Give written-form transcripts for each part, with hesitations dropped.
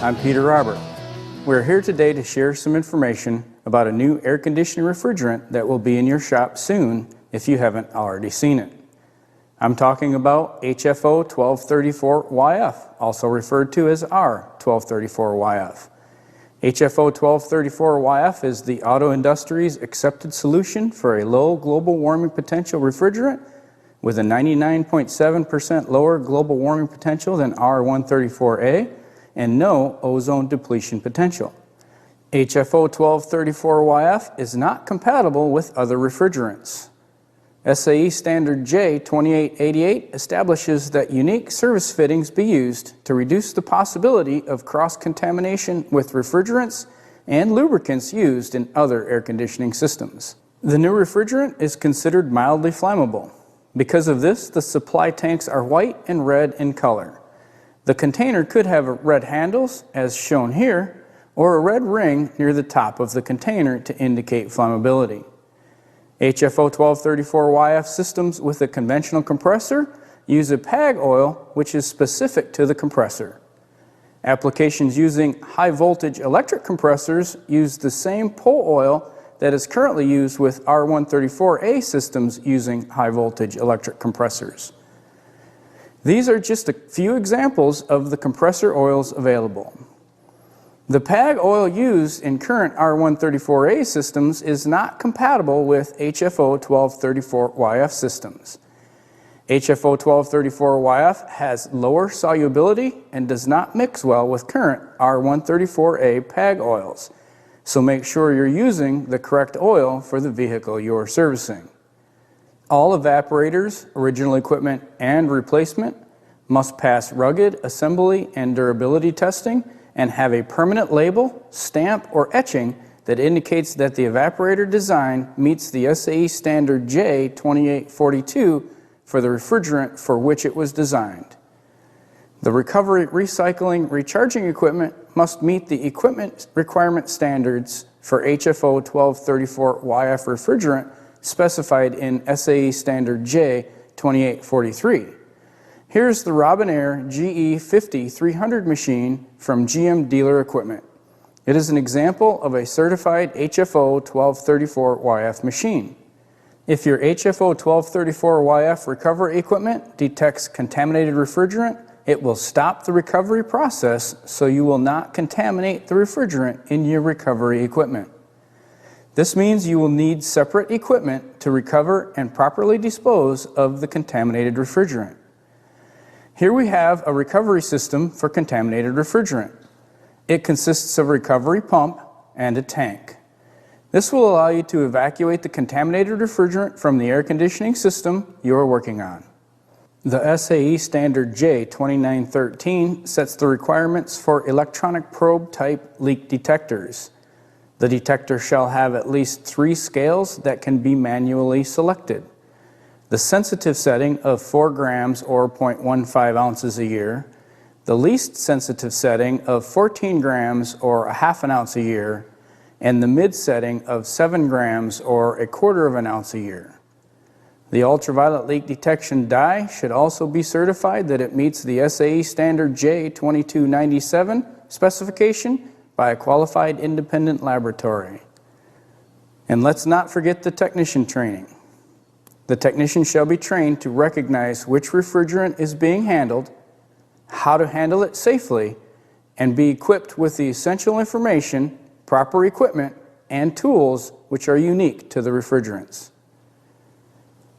I'm Peter Robert. We're here today to share some information about a new air conditioning refrigerant that will be in your shop soon if you haven't already seen it. I'm talking about HFO-1234YF, also referred to as R1234YF. HFO-1234YF is the auto industry's accepted solution for a low global warming potential refrigerant with a 99.7% lower global warming potential than R134a and no ozone depletion potential. HFO-1234YF is not compatible with other refrigerants. SAE Standard J2888 establishes that unique service fittings be used to reduce the possibility of cross-contamination with refrigerants and lubricants used in other air conditioning systems. The new refrigerant is considered mildly flammable. Because of this, the supply tanks are white and red in color. The container could have red handles, as shown here, or a red ring near the top of the container to indicate flammability. HFO-1234YF systems with a conventional compressor use a PAG oil which is specific to the compressor. Applications using high voltage electric compressors use the same pole oil that is currently used with R134a systems using high voltage electric compressors. These are just a few examples of the compressor oils available. The PAG oil used in current R134a systems is not compatible with HFO-1234YF systems. HFO-1234YF has lower solubility and does not mix well with current R134a PAG oils, so make sure you're using the correct oil for the vehicle you're servicing. All evaporators, original equipment, and replacement must pass rugged assembly and durability testing and have a permanent label, stamp, or etching that indicates that the evaporator design meets the SAE Standard J2842 for the refrigerant for which it was designed. The recovery, recycling, recharging equipment must meet the equipment requirement standards for HFO-1234YF refrigerant specified in SAE Standard J2843. Here's the Robinair GE 50-300 machine from GM Dealer Equipment. It is an example of a certified HFO-1234YF machine. If your HFO-1234YF recovery equipment detects contaminated refrigerant, it will stop the recovery process so you will not contaminate the refrigerant in your recovery equipment. This means you will need separate equipment to recover and properly dispose of the contaminated refrigerant. Here we have a recovery system for contaminated refrigerant. It consists of a recovery pump and a tank. This will allow you to evacuate the contaminated refrigerant from the air conditioning system you are working on. The SAE Standard J2913 sets the requirements for electronic probe type leak detectors. The detector shall have at least 3 scales that can be manually selected. The sensitive setting of 4 grams or 0.15 ounces a year, the least sensitive setting of 14 grams or a half an ounce a year, and the mid setting of 7 grams or a quarter of an ounce a year. The ultraviolet leak detection dye should also be certified that it meets the SAE Standard J2297 specification by a qualified independent laboratory. And let's not forget the technician training. The technician shall be trained to recognize which refrigerant is being handled, how to handle it safely, and be equipped with the essential information, proper equipment, and tools which are unique to the refrigerants.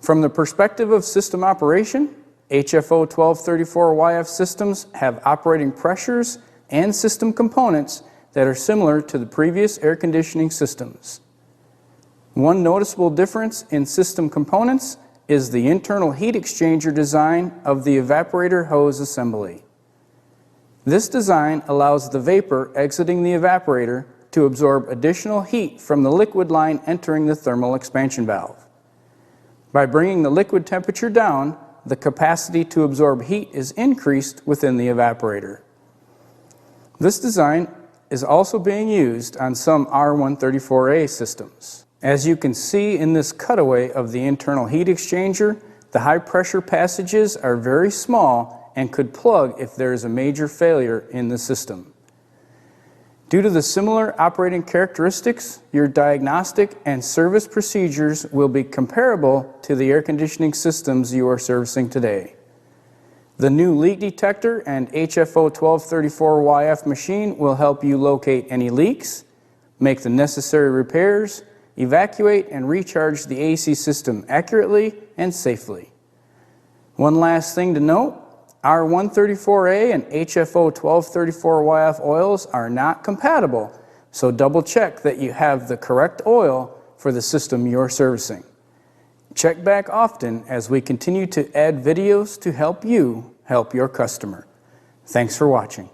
From the perspective of system operation, HFO-1234YF systems have operating pressures and system components that are similar to the previous air conditioning systems. One noticeable difference in system components is the internal heat exchanger design of the evaporator hose assembly. This design allows the vapor exiting the evaporator to absorb additional heat from the liquid line entering the thermal expansion valve. By bringing the liquid temperature down, the capacity to absorb heat is increased within the evaporator. This design is also being used on some R134a systems. As you can see in this cutaway of the internal heat exchanger, the high pressure passages are very small and could plug if there is a major failure in the system. Due to the similar operating characteristics, your diagnostic and service procedures will be comparable to the air conditioning systems you are servicing today. The new leak detector and HFO 1234YF machine will help you locate any leaks, make the necessary repairs, evacuate and recharge the AC system accurately and safely. One last thing to note, R134a and HFO 1234YF oils are not compatible, so double check that you have the correct oil for the system you're servicing. Check back often as we continue to add videos to help you help your customer. Thanks for watching.